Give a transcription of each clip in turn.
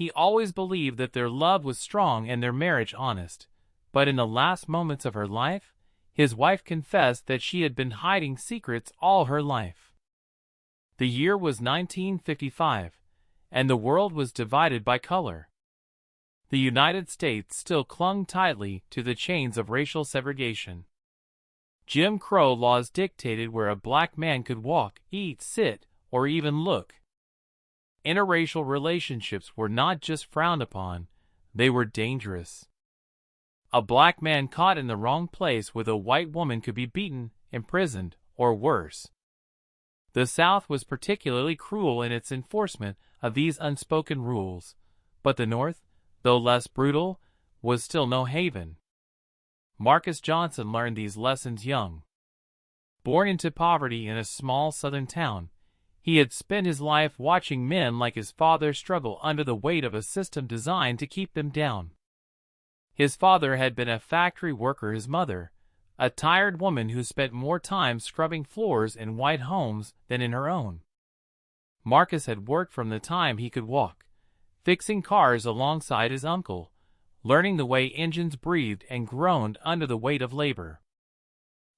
He always believed that their love was strong and their marriage honest. But in the last moments of her life, his wife confessed that she had been hiding secrets all her life. The year was 1955, and the world was divided by color. The United States still clung tightly to the chains of racial segregation. Jim Crow laws dictated where a black man could walk, eat, sit, or even look. Interracial relationships were not just frowned upon, they were dangerous. A black man caught in the wrong place with a white woman could be beaten, imprisoned, or worse. The South was particularly cruel in its enforcement of these unspoken rules, but the North, though less brutal, was still no haven. Marcus Johnson learned these lessons young. Born into poverty in a small southern town, he had spent his life watching men like his father struggle under the weight of a system designed to keep them down. His father had been a factory worker, his mother, a tired woman who spent more time scrubbing floors in white homes than in her own. Marcus had worked from the time he could walk, fixing cars alongside his uncle, learning the way engines breathed and groaned under the weight of labor.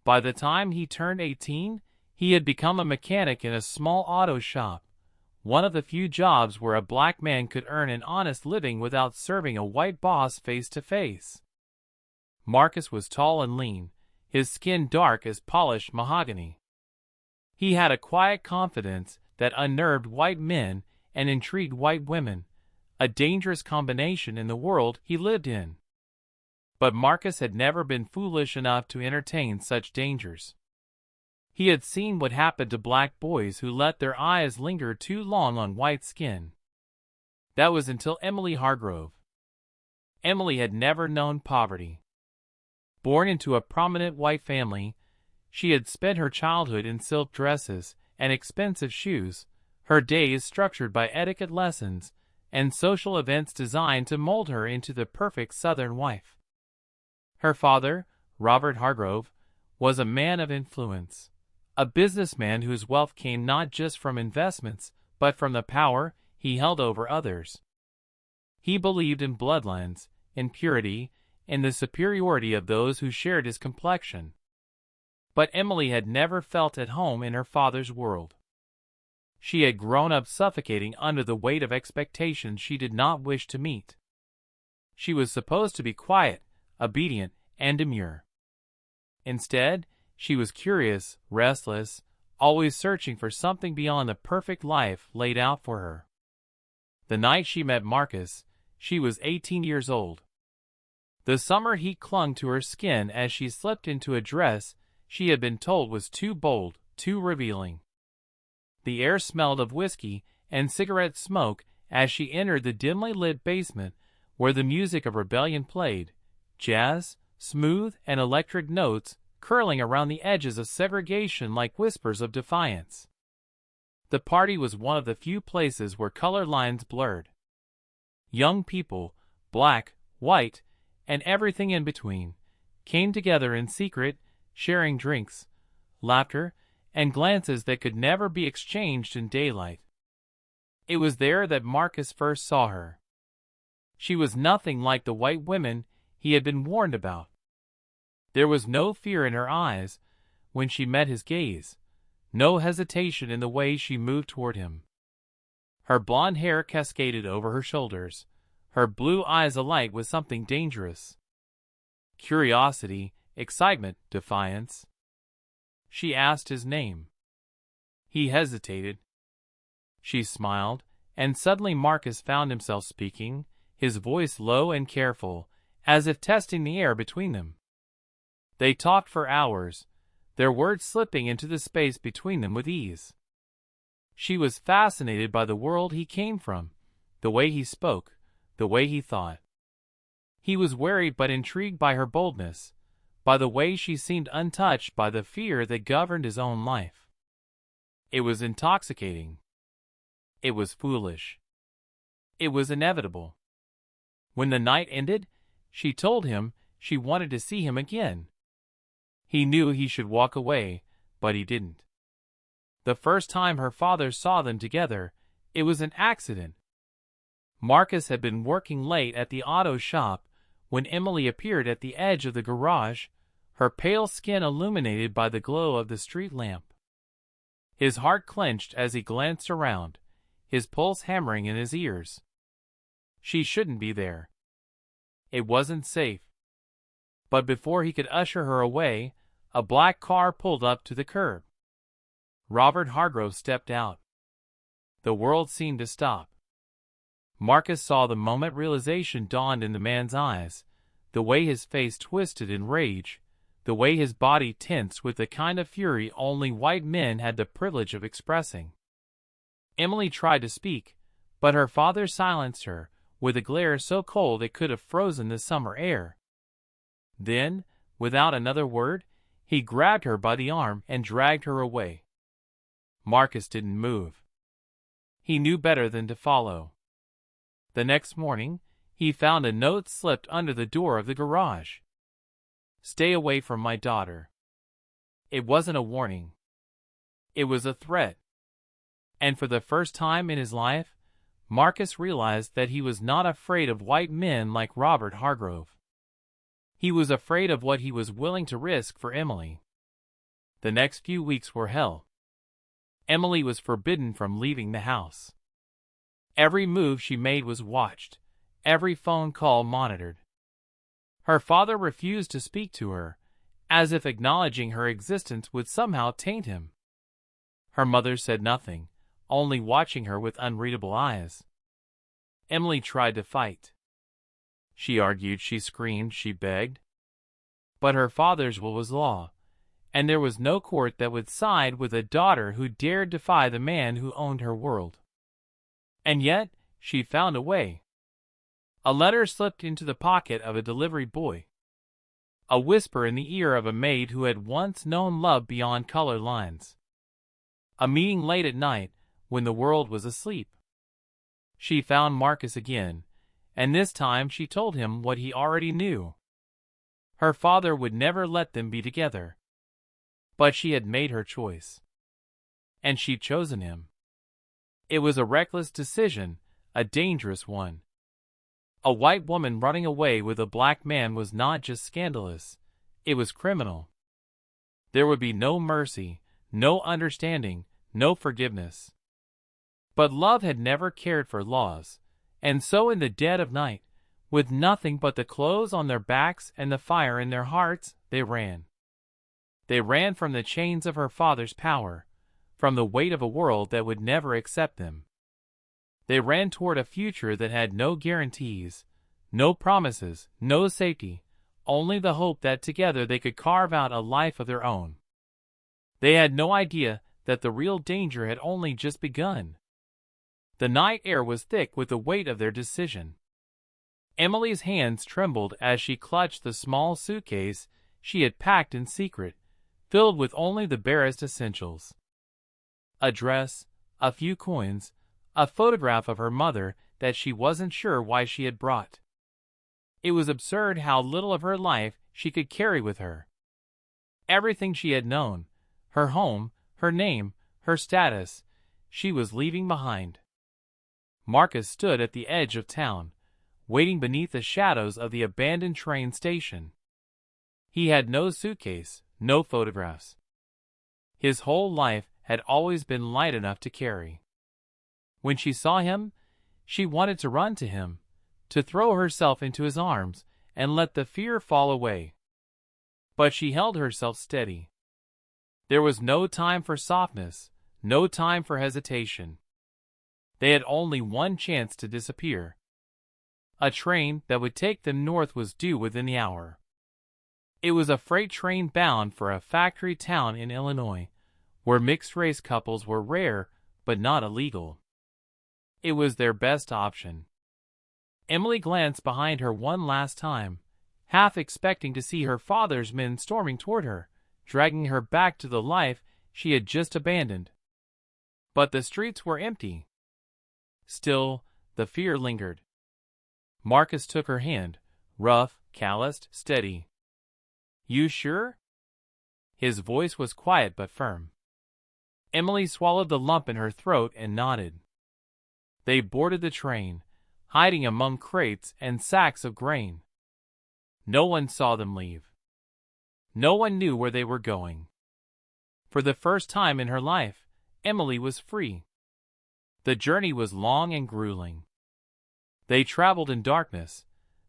By the time he turned 18, he had become a mechanic in a small auto shop, one of the few jobs where a black man could earn an honest living without serving a white boss face to face. Marcus was tall and lean, his skin dark as polished mahogany. He had a quiet confidence that unnerved white men and intrigued white women, a dangerous combination in the world he lived in. But Marcus had never been foolish enough to entertain such dangers. He had seen what happened to black boys who let their eyes linger too long on white skin. That was until Emily Hargrove. Emily had never known poverty. Born into a prominent white family, she had spent her childhood in silk dresses and expensive shoes, her days structured by etiquette lessons and social events designed to mold her into the perfect Southern wife. Her father, Robert Hargrove, was a man of influence, a businessman whose wealth came not just from investments, but from the power he held over others. He believed in bloodlines, in purity, in the superiority of those who shared his complexion. But Emily had never felt at home in her father's world. She had grown up suffocating under the weight of expectations she did not wish to meet. She was supposed to be quiet, obedient, and demure. Instead, she was curious, restless, always searching for something beyond the perfect life laid out for her. The night she met Marcus, she was 18 years old. The summer heat clung to her skin as she slipped into a dress she had been told was too bold, too revealing. The air smelled of whiskey and cigarette smoke as she entered the dimly lit basement where the music of rebellion played, jazz, smooth and electric notes curling around the edges of segregation like whispers of defiance. The party was one of the few places where color lines blurred. Young people, black, white, and everything in between, came together in secret, sharing drinks, laughter, and glances that could never be exchanged in daylight. It was there that Marcus first saw her. She was nothing like the white women he had been warned about. There was no fear in her eyes when she met his gaze, no hesitation in the way she moved toward him. Her blonde hair cascaded over her shoulders, her blue eyes alight with something dangerous. Curiosity, excitement, defiance. She asked his name. He hesitated. She smiled, and suddenly Marcus found himself speaking, his voice low and careful, as if testing the air between them. They talked for hours, their words slipping into the space between them with ease. She was fascinated by the world he came from, the way he spoke, the way he thought. He was worried but intrigued by her boldness, by the way she seemed untouched by the fear that governed his own life. It was intoxicating. It was foolish. It was inevitable. When the night ended, she told him she wanted to see him again. He knew he should walk away, but he didn't. The first time her father saw them together, it was an accident. Marcus had been working late at the auto shop when Emily appeared at the edge of the garage, her pale skin illuminated by the glow of the street lamp. His heart clenched as he glanced around, his pulse hammering in his ears. She shouldn't be there. It wasn't safe. But before he could usher her away, a black car pulled up to the curb. Robert Hargrove stepped out. The world seemed to stop. Marcus saw the moment realization dawned in the man's eyes, the way his face twisted in rage, the way his body tensed with the kind of fury only white men had the privilege of expressing. Emily tried to speak, but her father silenced her, with a glare so cold it could have frozen the summer air. Then, without another word, he grabbed her by the arm and dragged her away. Marcus didn't move. He knew better than to follow. The next morning, he found a note slipped under the door of the garage. "Stay away from my daughter." It wasn't a warning. It was a threat. And for the first time in his life, Marcus realized that he was not afraid of white men like Robert Hargrove. He was afraid of what he was willing to risk for Emily. The next few weeks were hell. Emily was forbidden from leaving the house. Every move she made was watched, every phone call monitored. Her father refused to speak to her, as if acknowledging her existence would somehow taint him. Her mother said nothing, only watching her with unreadable eyes. Emily tried to fight. She argued, she screamed, she begged. But her father's will was law, and there was no court that would side with a daughter who dared defy the man who owned her world. And yet, she found a way. A letter slipped into the pocket of a delivery boy. A whisper in the ear of a maid who had once known love beyond color lines. A meeting late at night, when the world was asleep. She found Marcus again, and this time she told him what he already knew. Her father would never let them be together. But she had made her choice. And she'd chosen him. It was a reckless decision, a dangerous one. A white woman running away with a black man was not just scandalous, it was criminal. There would be no mercy, no understanding, no forgiveness. But love had never cared for laws, and so in the dead of night, with nothing but the clothes on their backs and the fire in their hearts, they ran. They ran from the chains of her father's power, from the weight of a world that would never accept them. They ran toward a future that had no guarantees, no promises, no safety, only the hope that together they could carve out a life of their own. They had no idea that the real danger had only just begun. The night air was thick with the weight of their decision. Emily's hands trembled as she clutched the small suitcase she had packed in secret, filled with only the barest essentials. A dress, a few coins, a photograph of her mother that she wasn't sure why she had brought. It was absurd how little of her life she could carry with her. Everything she had known, her home, her name, her status, she was leaving behind. Marcus stood at the edge of town, waiting beneath the shadows of the abandoned train station. He had no suitcase, no photographs. His whole life had always been light enough to carry. When she saw him, she wanted to run to him, to throw herself into his arms and let the fear fall away. But she held herself steady. There was no time for softness, no time for hesitation. They had only one chance to disappear. A train that would take them north was due within the hour. It was a freight train bound for a factory town in Illinois, where mixed-race couples were rare but not illegal. It was their best option. Emily glanced behind her one last time, half expecting to see her father's men storming toward her, dragging her back to the life she had just abandoned. But the streets were empty. Still, the fear lingered. Marcus took her hand, rough, calloused, steady. "You sure?" His voice was quiet but firm. Emily swallowed the lump in her throat and nodded. They boarded the train, hiding among crates and sacks of grain. No one saw them leave. No one knew where they were going. For the first time in her life, Emily was free. The journey was long and grueling. They traveled in darkness,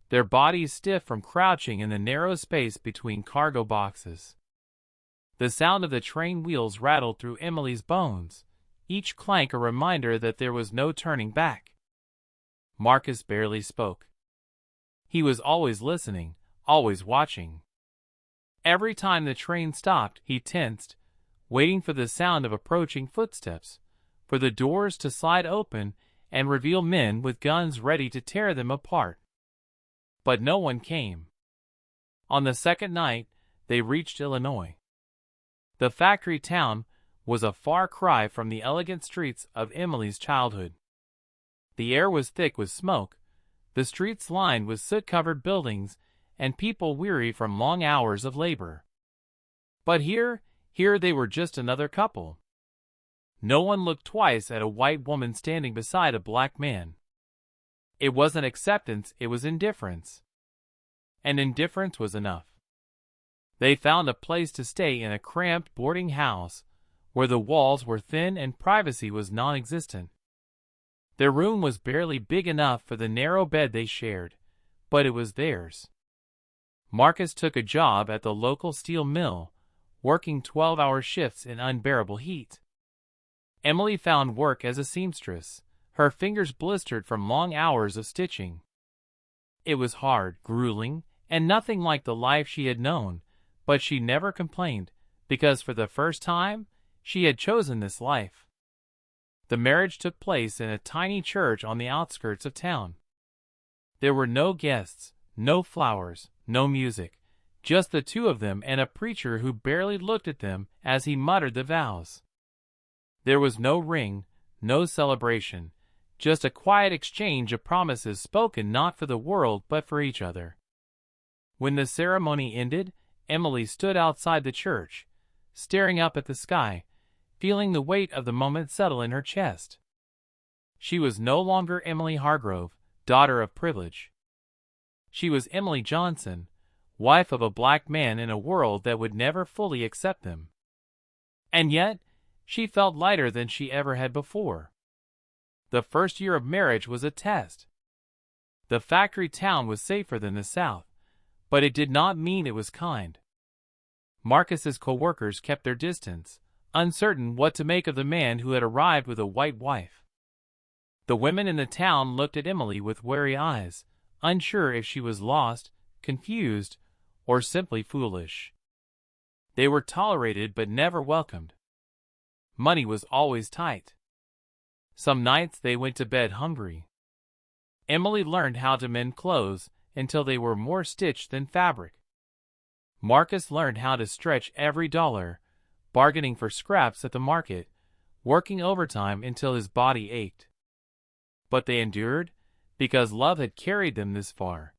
their bodies stiff from crouching in the narrow space between cargo boxes. The sound of the train wheels rattled through Emily's bones, each clank a reminder that there was no turning back. Marcus barely spoke. He was always listening, always watching. Every time the train stopped, he tensed, waiting for the sound of approaching footsteps, for the doors to slide open and reveal men with guns ready to tear them apart. But no one came. On the second night, they reached Illinois. The factory town was a far cry from the elegant streets of Emily's childhood. The air was thick with smoke, the streets lined with soot-covered buildings, and people weary from long hours of labor. But here they were just another couple. No one looked twice at a white woman standing beside a black man. It wasn't acceptance, it was indifference. And indifference was enough. They found a place to stay in a cramped boarding house, where the walls were thin and privacy was non-existent. Their room was barely big enough for the narrow bed they shared, but it was theirs. Marcus took a job at the local steel mill, working 12-hour shifts in unbearable heat. Emily found work as a seamstress, her fingers blistered from long hours of stitching. It was hard, grueling, and nothing like the life she had known, but she never complained, because for the first time, she had chosen this life. The marriage took place in a tiny church on the outskirts of town. There were no guests, no flowers, no music, just the two of them and a preacher who barely looked at them as he muttered the vows. There was no ring, no celebration, just a quiet exchange of promises spoken not for the world but for each other. When the ceremony ended, Emily stood outside the church, staring up at the sky, feeling the weight of the moment settle in her chest. She was no longer Emily Hargrove, daughter of privilege. She was Emily Johnson, wife of a black man in a world that would never fully accept them. And yet, she felt lighter than she ever had before. The first year of marriage was a test. The factory town was safer than the South, but it did not mean it was kind. Marcus's co-workers kept their distance, uncertain what to make of the man who had arrived with a white wife. The women in the town looked at Emily with wary eyes, unsure if she was lost, confused, or simply foolish. They were tolerated but never welcomed. Money was always tight. Some nights they went to bed hungry. Emily learned how to mend clothes until they were more stitched than fabric. Marcus learned how to stretch every dollar, bargaining for scraps at the market, working overtime until his body ached. But they endured, because love had carried them this far.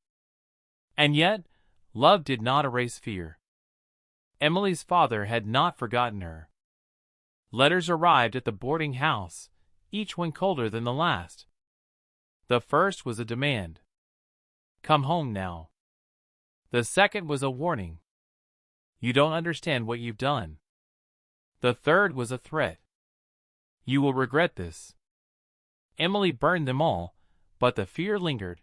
And yet, love did not erase fear. Emily's father had not forgotten her. Letters arrived at the boarding house, each one colder than the last. The first was a demand. Come home now. The second was a warning. You don't understand what you've done. The third was a threat. You will regret this. Emily burned them all, but the fear lingered.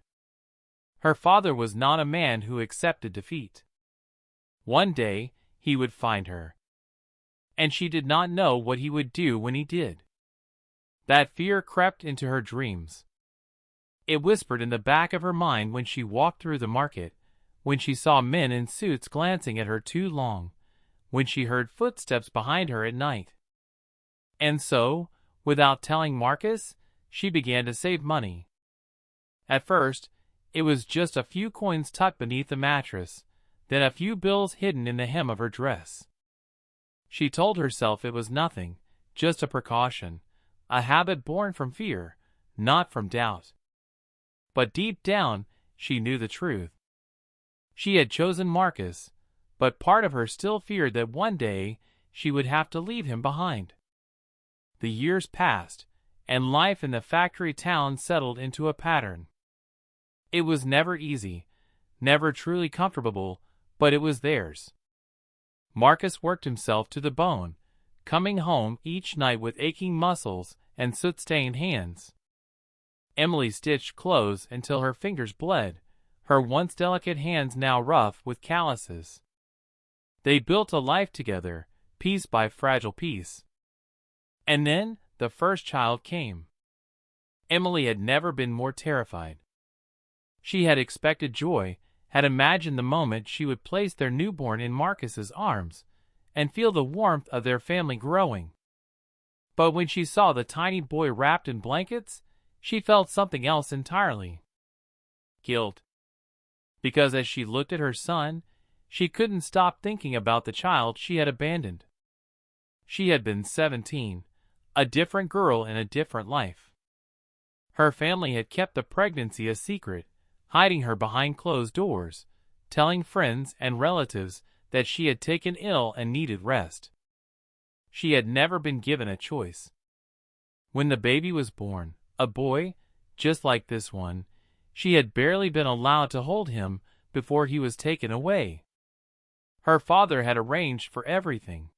Her father was not a man who accepted defeat. One day, he would find her. And she did not know what he would do when he did. That fear crept into her dreams. It whispered in the back of her mind when she walked through the market, when she saw men in suits glancing at her too long, when she heard footsteps behind her at night. And so, without telling Marcus, she began to save money. At first, it was just a few coins tucked beneath the mattress, then a few bills hidden in the hem of her dress. She told herself it was nothing, just a precaution, a habit born from fear, not from doubt. But deep down, she knew the truth. She had chosen Marcus, but part of her still feared that one day she would have to leave him behind. The years passed, and life in the factory town settled into a pattern. It was never easy, never truly comfortable, but it was theirs. Marcus worked himself to the bone, coming home each night with aching muscles and soot-stained hands. Emily stitched clothes until her fingers bled, her once delicate hands now rough with calluses. They built a life together, piece by fragile piece. And then the first child came. Emily had never been more terrified. She had expected joy, had imagined the moment she would place their newborn in Marcus's arms and feel the warmth of their family growing. But when she saw the tiny boy wrapped in blankets, she felt something else entirely. Guilt. Because as she looked at her son, she couldn't stop thinking about the child she had abandoned. She had been 17, a different girl in a different life. Her family had kept the pregnancy a secret, hiding her behind closed doors, telling friends and relatives that she had taken ill and needed rest. She had never been given a choice. When the baby was born, a boy, just like this one, she had barely been allowed to hold him before he was taken away. Her father had arranged for everything.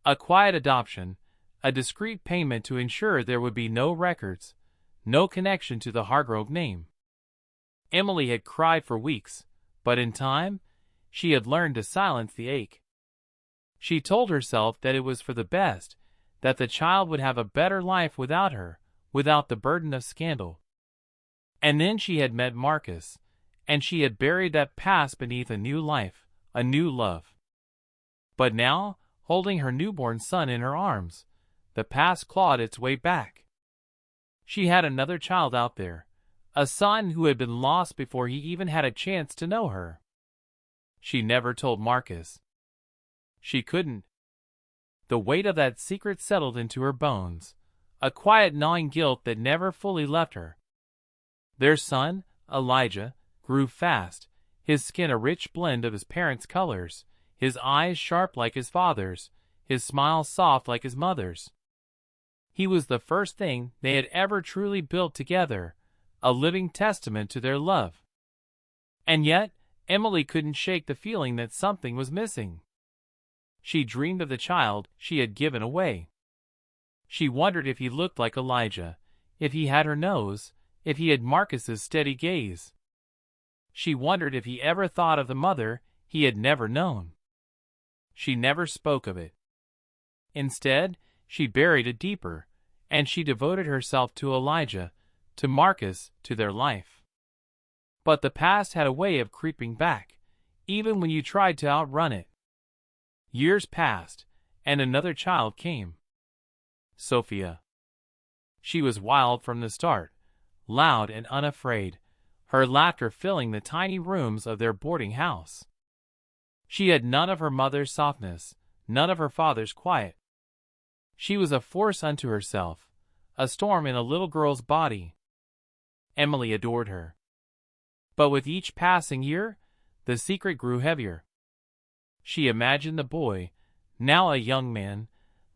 A quiet adoption, a discreet payment to ensure there would be no records, no connection to the Hargrove name. Emily had cried for weeks, but in time, she had learned to silence the ache. She told herself that it was for the best, that the child would have a better life without her, without the burden of scandal. And then she had met Marcus, and she had buried that past beneath a new life, a new love. But now, holding her newborn son in her arms, the past clawed its way back. She had another child out there, a son who had been lost before he even had a chance to know her. She never told Marcus. She couldn't. The weight of that secret settled into her bones, a quiet gnawing guilt that never fully left her. Their son, Elijah, grew fast, his skin a rich blend of his parents' colors, his eyes sharp like his father's, his smile soft like his mother's. He was the first thing they had ever truly built together, a living testament to their love. And yet, Emily couldn't shake the feeling that something was missing. She dreamed of the child she had given away. She wondered if he looked like Elijah, if he had her nose, if he had Marcus's steady gaze. She wondered if he ever thought of the mother he had never known. She never spoke of it. Instead, she buried it deeper, and she devoted herself to Elijah, to Marcus, to their life. But the past had a way of creeping back, even when you tried to outrun it. Years passed, and another child came. Sophia. She was wild from the start, loud and unafraid, her laughter filling the tiny rooms of their boarding house. She had none of her mother's softness, none of her father's quiet. She was a force unto herself, a storm in a little girl's body. Emily adored her. But with each passing year, the secret grew heavier. She imagined the boy, now a young man,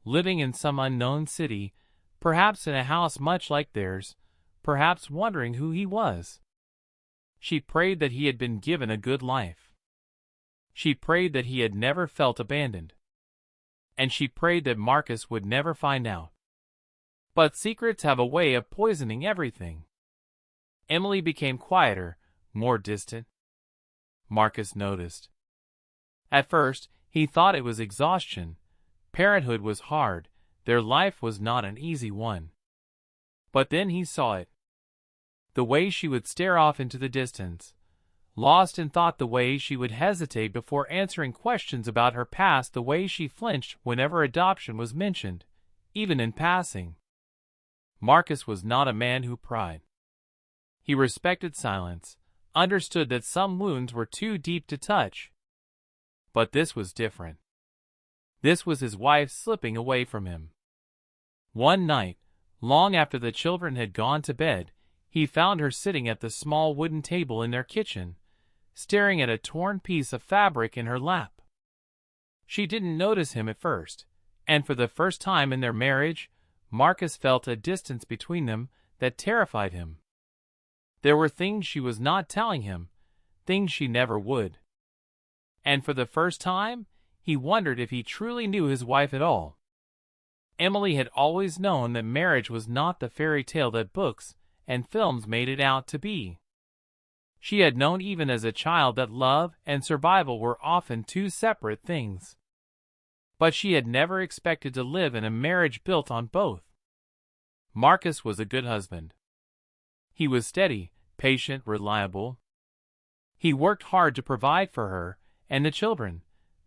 living in some unknown city, perhaps in a house much like theirs, perhaps wondering who he was. She prayed that he had been given a good life. She prayed that he had never felt abandoned. And she prayed that Marcus would never find out. But secrets have a way of poisoning everything. Emily became quieter, more distant. Marcus noticed. At first, he thought it was exhaustion. Parenthood was hard. Their life was not an easy one. But then he saw it. The way she would stare off into the distance, lost in thought, the way she would hesitate before answering questions about her past, the way she flinched whenever adoption was mentioned, even in passing. Marcus was not a man who pried. He respected silence, understood that some wounds were too deep to touch. But this was different. This was his wife slipping away from him. One night, long after the children had gone to bed, he found her sitting at the small wooden table in their kitchen, staring at a torn piece of fabric in her lap. She didn't notice him at first, and for the first time in their marriage, Marcus felt a distance between them that terrified him. There were things she was not telling him, things she never would. And for the first time, he wondered if he truly knew his wife at all. Emily had always known that marriage was not the fairy tale that books and films made it out to be. She had known even as a child that love and survival were often two separate things. But she had never expected to live in a marriage built on both. Marcus was a good husband. He was steady, patient, reliable. He worked hard to provide for her and the children,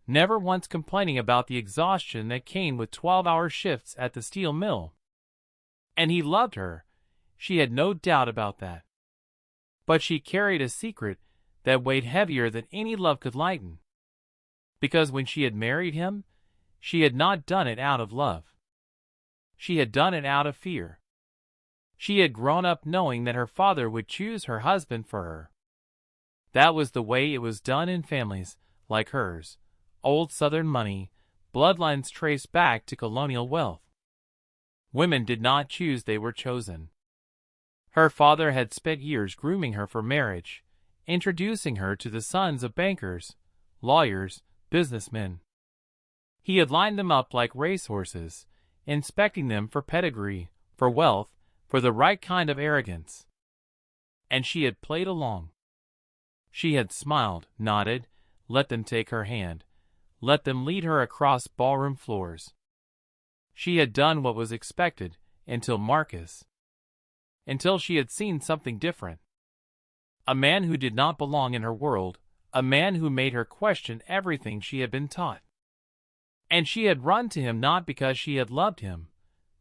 never once complaining about the exhaustion that came with 12-hour shifts at the steel mill. And he loved her. She had no doubt about that. But she carried a secret that weighed heavier than any love could lighten. Because when she had married him, she had not done it out of love. She had done it out of fear. She had grown up knowing that her father would choose her husband for her. That was the way it was done in families like hers, old Southern money, bloodlines traced back to colonial wealth. Women did not choose, they were chosen. Her father had spent years grooming her for marriage, introducing her to the sons of bankers, lawyers, businessmen. He had lined them up like racehorses, inspecting them for pedigree, for wealth, for the right kind of arrogance. And she had played along. She had smiled, nodded, let them take her hand, let them lead her across ballroom floors. She had done what was expected until Marcus. Until she had seen something different. A man who did not belong in her world, a man who made her question everything she had been taught. And she had run to him not because she had loved him,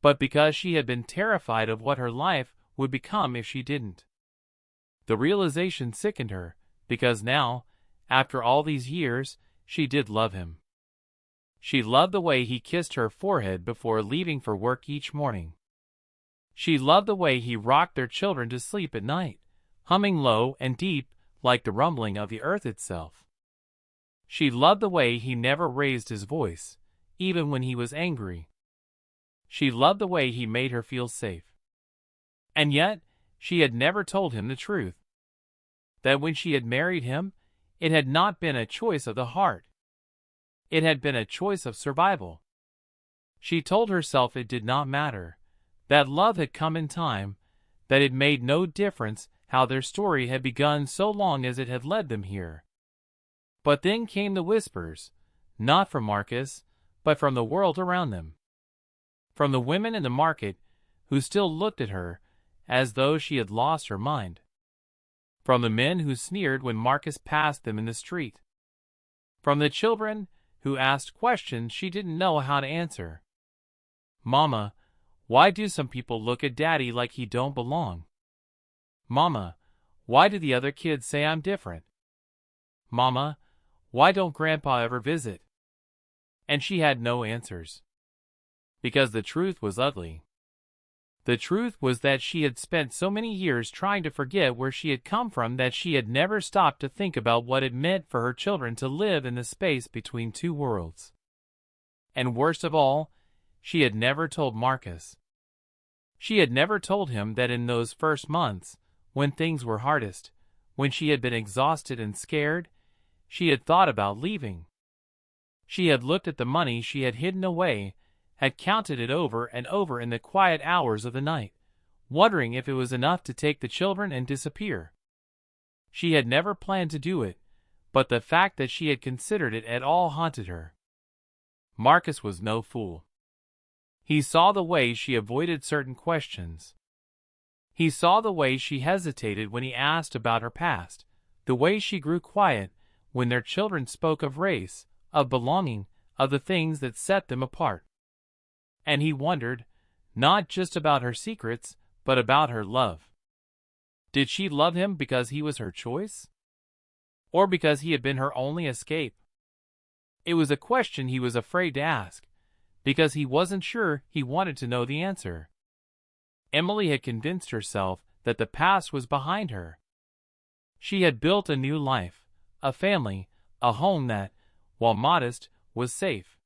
but because she had been terrified of what her life would become if she didn't. The realization sickened her, because now, after all these years, she did love him. She loved the way he kissed her forehead before leaving for work each morning. She loved the way he rocked their children to sleep at night, humming low and deep like the rumbling of the earth itself. She loved the way he never raised his voice, even when he was angry. She loved the way he made her feel safe. And yet, she had never told him the truth. That when she had married him, it had not been a choice of the heart. It had been a choice of survival. She told herself it did not matter, that love had come in time, that it made no difference how their story had begun so long as it had led them here. But then came the whispers, not from Marcus, but from the world around them. From the women in the market, who still looked at her as though she had lost her mind. From the men who sneered when Marcus passed them in the street. From the children who asked questions she didn't know how to answer. Mama, why do some people look at Daddy like he don't belong? Mama, why do the other kids say I'm different? Mama, why don't Grandpa ever visit? And she had no answers. Because the truth was ugly. The truth was that she had spent so many years trying to forget where she had come from that she had never stopped to think about what it meant for her children to live in the space between two worlds. And worst of all, she had never told Marcus. She had never told him that in those first months, when things were hardest, when she had been exhausted and scared, she had thought about leaving. She had looked at the money she had hidden away, had counted it over and over in the quiet hours of the night, wondering if it was enough to take the children and disappear. She had never planned to do it, but the fact that she had considered it at all haunted her. Marcus was no fool. He saw the way she avoided certain questions. He saw the way she hesitated when he asked about her past, the way she grew quiet when their children spoke of race, of belonging, of the things that set them apart. And he wondered, not just about her secrets, but about her love. Did she love him because he was her choice? Or because he had been her only escape? It was a question he was afraid to ask, because he wasn't sure he wanted to know the answer. Emily had convinced herself that the past was behind her. She had built a new life, a family, a home that, while modest, was safe.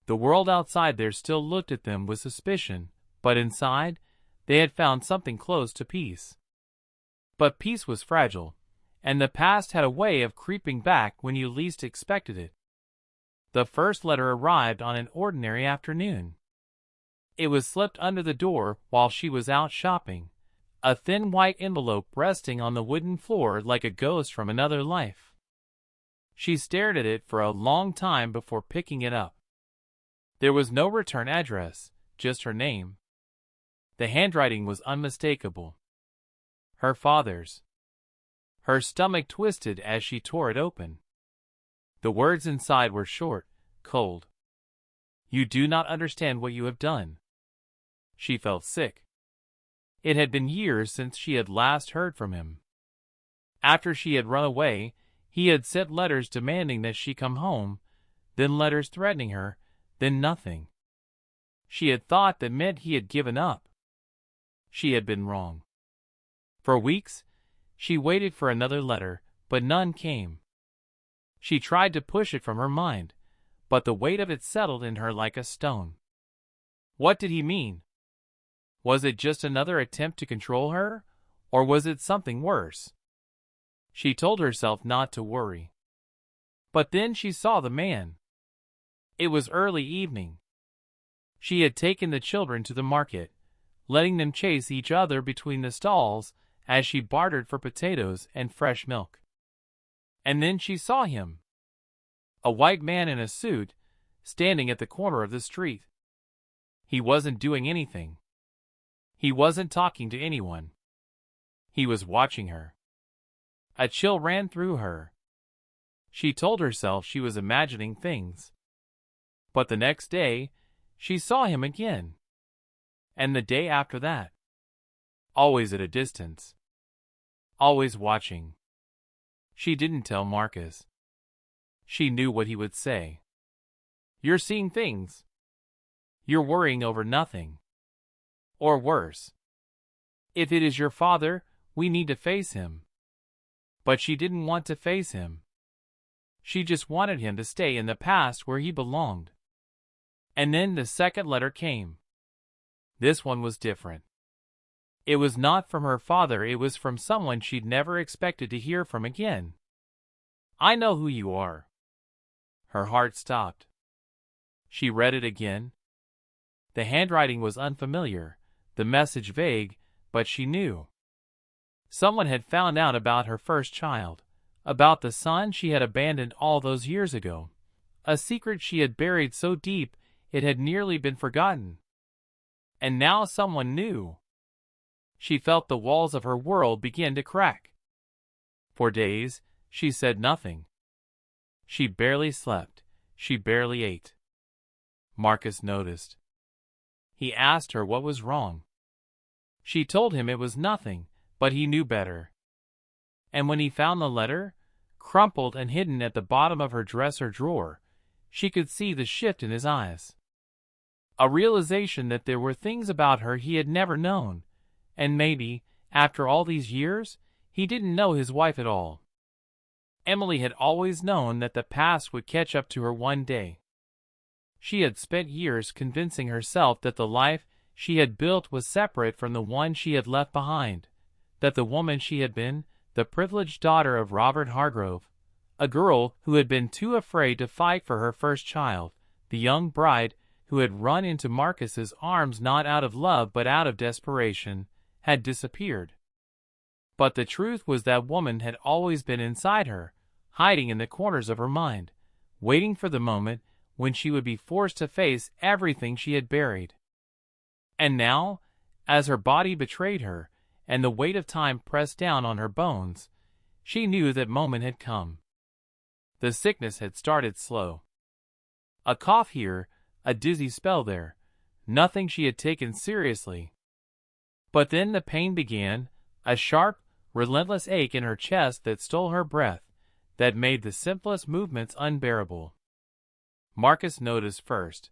The world outside there still looked at them with suspicion, but inside, they had found something close to peace. But peace was fragile, and the past had a way of creeping back when you least expected it. The first letter arrived on an ordinary afternoon. It was slipped under the door while she was out shopping, a thin white envelope resting on the wooden floor like a ghost from another life. She stared at it for a long time before picking it up. There was no return address, just her name. The handwriting was unmistakable. Her father's. Her stomach twisted as she tore it open. The words inside were short, cold. "You do not understand what you have done." She felt sick. It had been years since she had last heard from him. After she had run away, he had sent letters demanding that she come home, then letters threatening her, then nothing. She had thought that meant he had given up. She had been wrong. For weeks, she waited for another letter, but none came. She tried to push it from her mind, but the weight of it settled in her like a stone. What did he mean? Was it just another attempt to control her, or was it something worse? She told herself not to worry. But then she saw the man. It was early evening. She had taken the children to the market, letting them chase each other between the stalls as she bartered for potatoes and fresh milk. And then she saw him. A white man in a suit, standing at the corner of the street. He wasn't doing anything. He wasn't talking to anyone. He was watching her. A chill ran through her. She told herself she was imagining things. But the next day, she saw him again. And the day after that. Always at a distance. Always watching. She didn't tell Marcus. She knew what he would say. "You're seeing things. You're worrying over nothing. Or worse. If it is your father, we need to face him." But she didn't want to face him. She just wanted him to stay in the past where he belonged. And then the second letter came. This one was different. It was not from her father, it was from someone she'd never expected to hear from again. "I know who you are." Her heart stopped. She read it again. The handwriting was unfamiliar, the message vague, but she knew. Someone had found out about her first child, about the son she had abandoned all those years ago, a secret she had buried so deep it had nearly been forgotten. And now someone knew. She felt the walls of her world begin to crack. For days, she said nothing. She barely slept, she barely ate. Marcus noticed. He asked her what was wrong. She told him it was nothing, but he knew better. And when he found the letter, crumpled and hidden at the bottom of her dresser drawer, she could see the shift in his eyes. A realization that there were things about her he had never known, and maybe, after all these years, he didn't know his wife at all. Emily had always known that the past would catch up to her one day. She had spent years convincing herself that the life she had built was separate from the one she had left behind, that the woman she had been, the privileged daughter of Robert Hargrove, a girl who had been too afraid to fight for her first child, the young bride who had run into Marcus's arms not out of love but out of desperation, had disappeared. But the truth was that woman had always been inside her, hiding in the corners of her mind, waiting for the moment when she would be forced to face everything she had buried. And now, as her body betrayed her, and the weight of time pressed down on her bones, she knew that moment had come. The sickness had started slow. A cough here, a dizzy spell there, nothing she had taken seriously. But then the pain began, a sharp, relentless ache in her chest that stole her breath, that made the simplest movements unbearable. Marcus noticed first.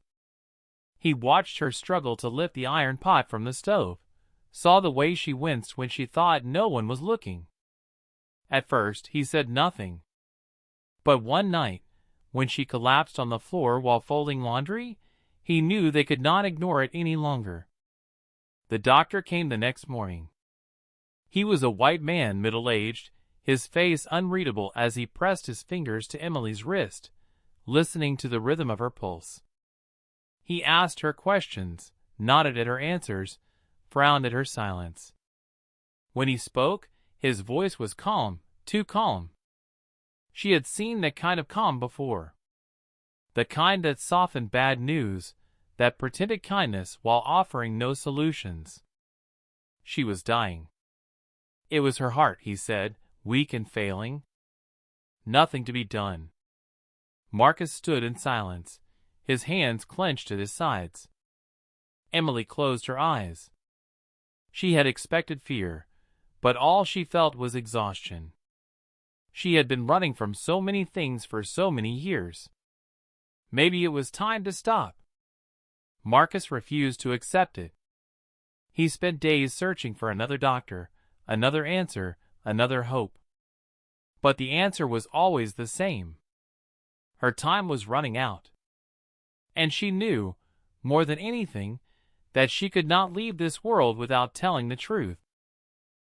He watched her struggle to lift the iron pot from the stove, saw the way she winced when she thought no one was looking. At first, he said nothing. But one night, when she collapsed on the floor while folding laundry, he knew they could not ignore it any longer. The doctor came the next morning. He was a white man, middle-aged, his face unreadable as he pressed his fingers to Emily's wrist, listening to the rhythm of her pulse. He asked her questions, nodded at her answers, frowned at her silence. When he spoke, his voice was calm, too calm. She had seen that kind of calm before. The kind that softened bad news, that pretended kindness while offering no solutions. She was dying. It was her heart, he said, weak and failing. Nothing to be done. Marcus stood in silence, his hands clenched at his sides. Emily closed her eyes. She had expected fear, but all she felt was exhaustion. She had been running from so many things for so many years. Maybe it was time to stop. Marcus refused to accept it. He spent days searching for another doctor, another answer, another hope. But the answer was always the same. Her time was running out. And she knew, more than anything, that she could not leave this world without telling the truth.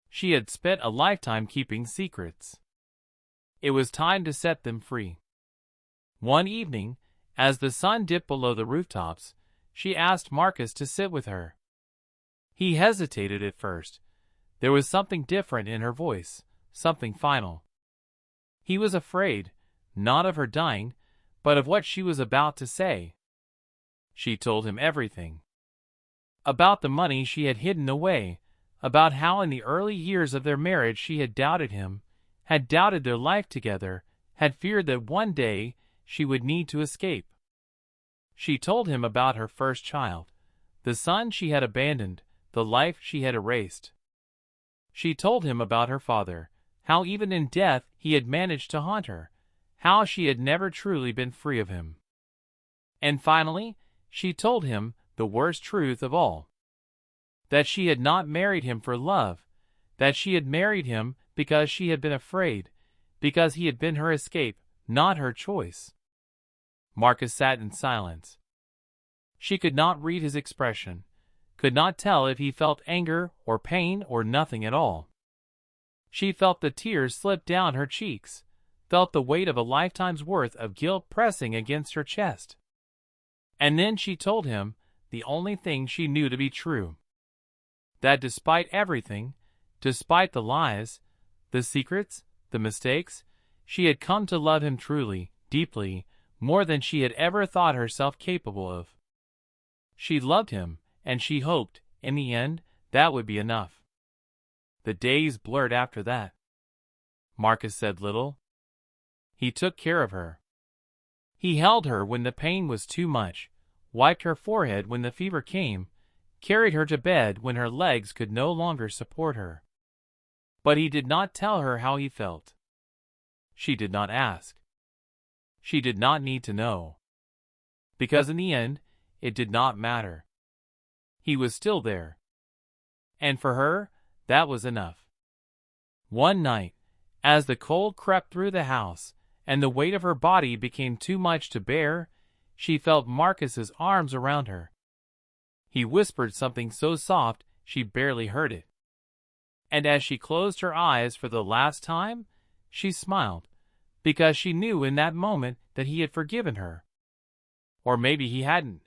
She had spent a lifetime keeping secrets. It was time to set them free. One evening, as the sun dipped below the rooftops, she asked Marcus to sit with her. He hesitated at first. There was something different in her voice, something final. He was afraid, not of her dying, but of what she was about to say. She told him everything. About the money she had hidden away, about how in the early years of their marriage she had doubted him, had doubted their life together, had feared that one day she would need to escape. She told him about her first child, the son she had abandoned, the life she had erased. She told him about her father, how even in death he had managed to haunt her, how she had never truly been free of him. And finally, she told him the worst truth of all. That she had not married him for love, that she had married him because she had been afraid, because he had been her escape, not her choice. Marcus sat in silence. She could not read his expression, could not tell if he felt anger or pain or nothing at all. She felt the tears slip down her cheeks, felt the weight of a lifetime's worth of guilt pressing against her chest. And then she told him the only thing she knew to be true. That despite everything, despite the lies, the secrets, the mistakes, she had come to love him truly, deeply, more than she had ever thought herself capable of. She loved him, and she hoped, in the end, that would be enough. The days blurred after that. Marcus said little. He took care of her. He held her when the pain was too much, wiped her forehead when the fever came, carried her to bed when her legs could no longer support her. But he did not tell her how he felt. She did not ask. She did not need to know. Because in the end, it did not matter. He was still there. And for her, that was enough. One night, as the cold crept through the house, and the weight of her body became too much to bear, she felt Marcus's arms around her. He whispered something so soft she barely heard it. And as she closed her eyes for the last time, she smiled, because she knew in that moment that he had forgiven her. Or maybe he hadn't.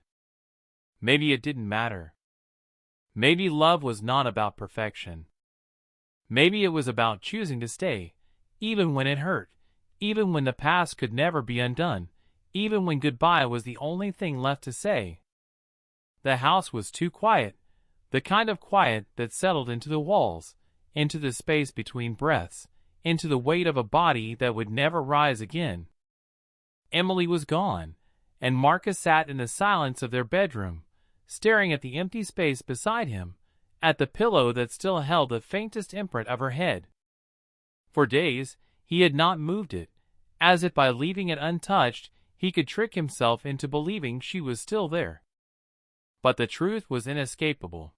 Maybe it didn't matter. Maybe love was not about perfection. Maybe it was about choosing to stay, even when it hurt, even when the past could never be undone, even when goodbye was the only thing left to say. The house was too quiet, the kind of quiet that settled into the walls, into the space between breaths, into the weight of a body that would never rise again. Emily was gone, and Marcus sat in the silence of their bedroom, staring at the empty space beside him, at the pillow that still held the faintest imprint of her head. For days, he had not moved it, as if by leaving it untouched, he could trick himself into believing she was still there. But the truth was inescapable.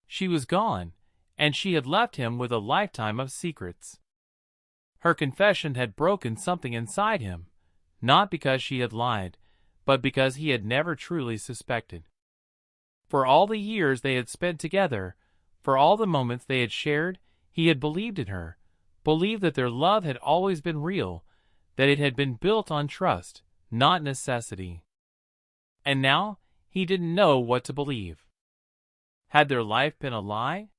She was gone, and she had left him with a lifetime of secrets. Her confession had broken something inside him, not because she had lied, but because he had never truly suspected. For all the years they had spent together, for all the moments they had shared, He had believed in her, believed that their love had always been real, that it had been built on trust, not necessity. And now he didn't know what to believe. Had their life been a lie?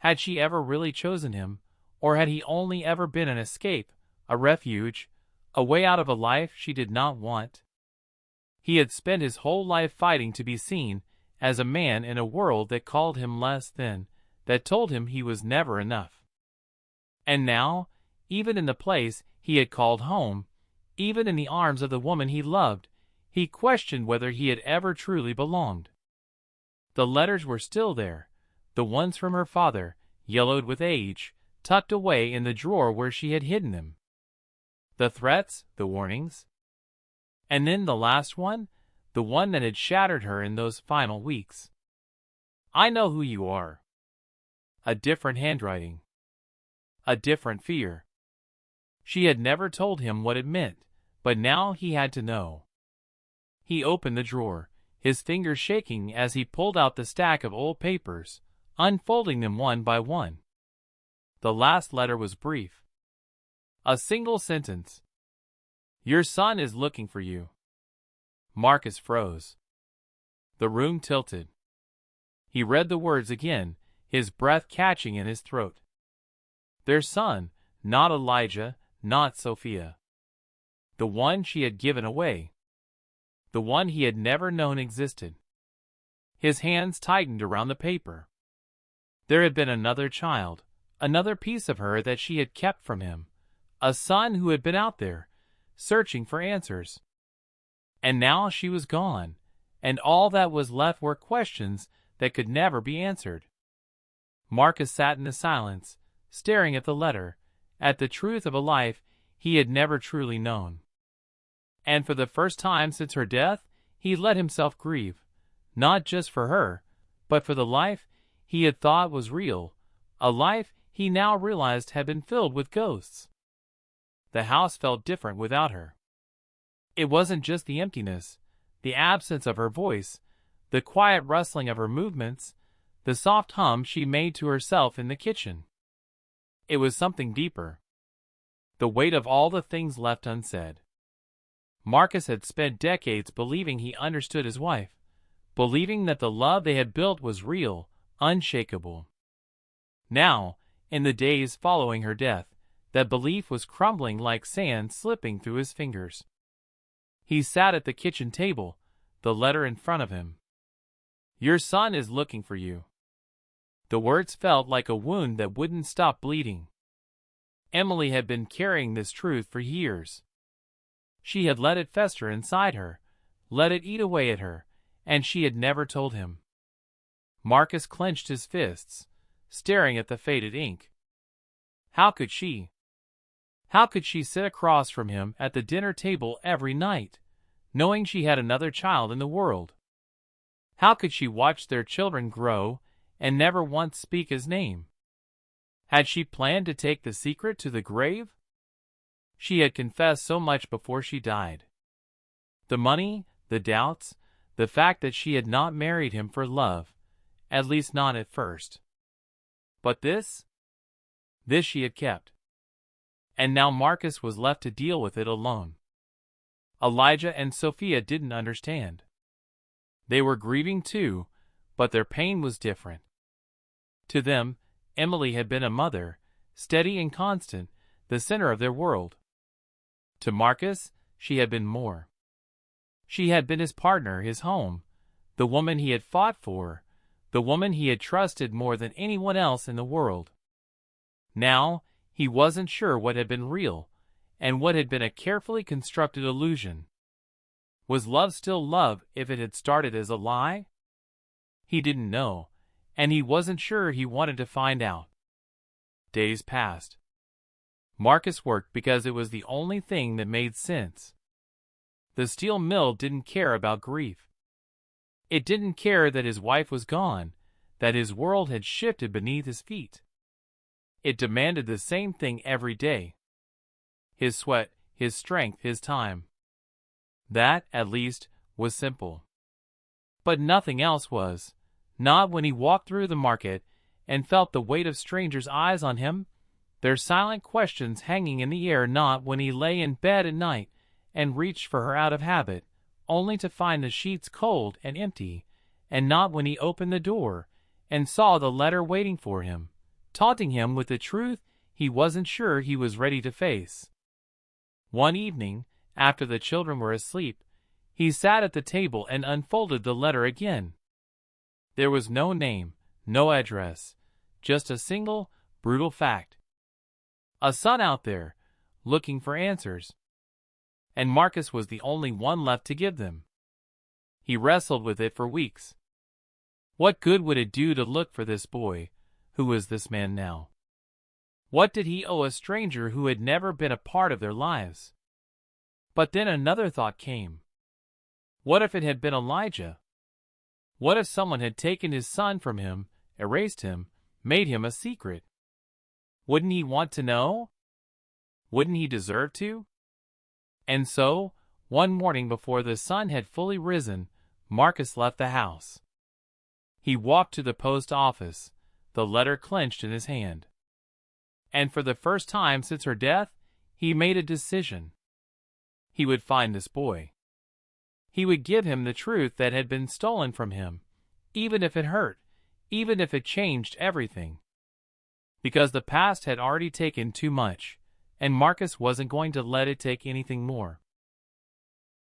Had she ever really chosen him, or had he only ever been an escape, a refuge, a way out of a life she did not want? He had spent his whole life fighting to be seen as a man in a world that called him less than, that told him he was never enough. And now, even in the place he had called home, even in the arms of the woman he loved, he questioned whether he had ever truly belonged. The letters were still there, the ones from her father, yellowed with age, tucked away in the drawer where she had hidden them. The threats, the warnings. And then the last one, the one that had shattered her in those final weeks. I know who you are. A different handwriting. A different fear. She had never told him what it meant, but now he had to know. He opened the drawer, his fingers shaking as he pulled out the stack of old papers, unfolding them one by one. The last letter was brief. A single sentence. Your son is looking for you. Marcus froze. The room tilted. He read the words again, his breath catching in his throat. Their son, not Elijah, not Sophia. The one she had given away. The one he had never known existed. His hands tightened around the paper. There had been another child, another piece of her that she had kept from him, a son who had been out there, searching for answers. And now she was gone, and all that was left were questions that could never be answered. Marcus sat in the silence, staring at the letter, at the truth of a life he had never truly known. And for the first time since her death, he let himself grieve, not just for her, but for the life he had thought was real, a life he now realized had been filled with ghosts. The house felt different without her. It wasn't just the emptiness, the absence of her voice, the quiet rustling of her movements, the soft hum she made to herself in the kitchen. It was something deeper. The weight of all the things left unsaid. Marcus had spent decades believing he understood his wife, believing that the love they had built was real, unshakable. Now, in the days following her death, that belief was crumbling like sand slipping through his fingers. He sat at the kitchen table, the letter in front of him. Your son is looking for you. The words felt like a wound that wouldn't stop bleeding. Emily had been carrying this truth for years. She had let it fester inside her, let it eat away at her, and she had never told him. Marcus clenched his fists, staring at the faded ink. How could she? How could she sit across from him at the dinner table every night, knowing she had another child in the world? How could she watch their children grow and never once speak his name? Had she planned to take the secret to the grave? She had confessed so much before she died. The money, the doubts, the fact that she had not married him for love, at least not at first. But this she had kept. And now Marcus was left to deal with it alone. Elijah and Sophia didn't understand. They were grieving too, but their pain was different. To them, Emily had been a mother, steady and constant, the center of their world. To Marcus, she had been more. She had been his partner, his home, the woman he had fought for, the woman he had trusted more than anyone else in the world. Now, he wasn't sure what had been real, and what had been a carefully constructed illusion. Was love still love if it had started as a lie? He didn't know, and he wasn't sure he wanted to find out. Days passed. Marcus worked because it was the only thing that made sense. The steel mill didn't care about grief. It didn't care that his wife was gone, that his world had shifted beneath his feet. It demanded the same thing every day. His sweat, his strength, his time. That, at least, was simple. But nothing else was, not when he walked through the market and felt the weight of strangers' eyes on him, their silent questions hanging in the air, not when he lay in bed at night and reached for her out of habit, only to find the sheets cold and empty, and not when he opened the door and saw the letter waiting for him, taunting him with the truth he wasn't sure he was ready to face. One evening, after the children were asleep, he sat at the table and unfolded the letter again. There was no name, no address, just a single, brutal fact. A son out there, looking for answers. And Marcus was the only one left to give them. He wrestled with it for weeks. What good would it do to look for this boy? Who was this man now? What did he owe a stranger who had never been a part of their lives? But then another thought came. What if it had been Elijah? What if someone had taken his son from him, erased him, made him a secret? Wouldn't he want to know? Wouldn't he deserve to? And so, one morning before the sun had fully risen, Marcus left the house. He walked to the post office, the letter clenched in his hand. And for the first time since her death, he made a decision. He would find this boy. He would give him the truth that had been stolen from him, even if it hurt, even if it changed everything. Because the past had already taken too much, and Marcus wasn't going to let it take anything more.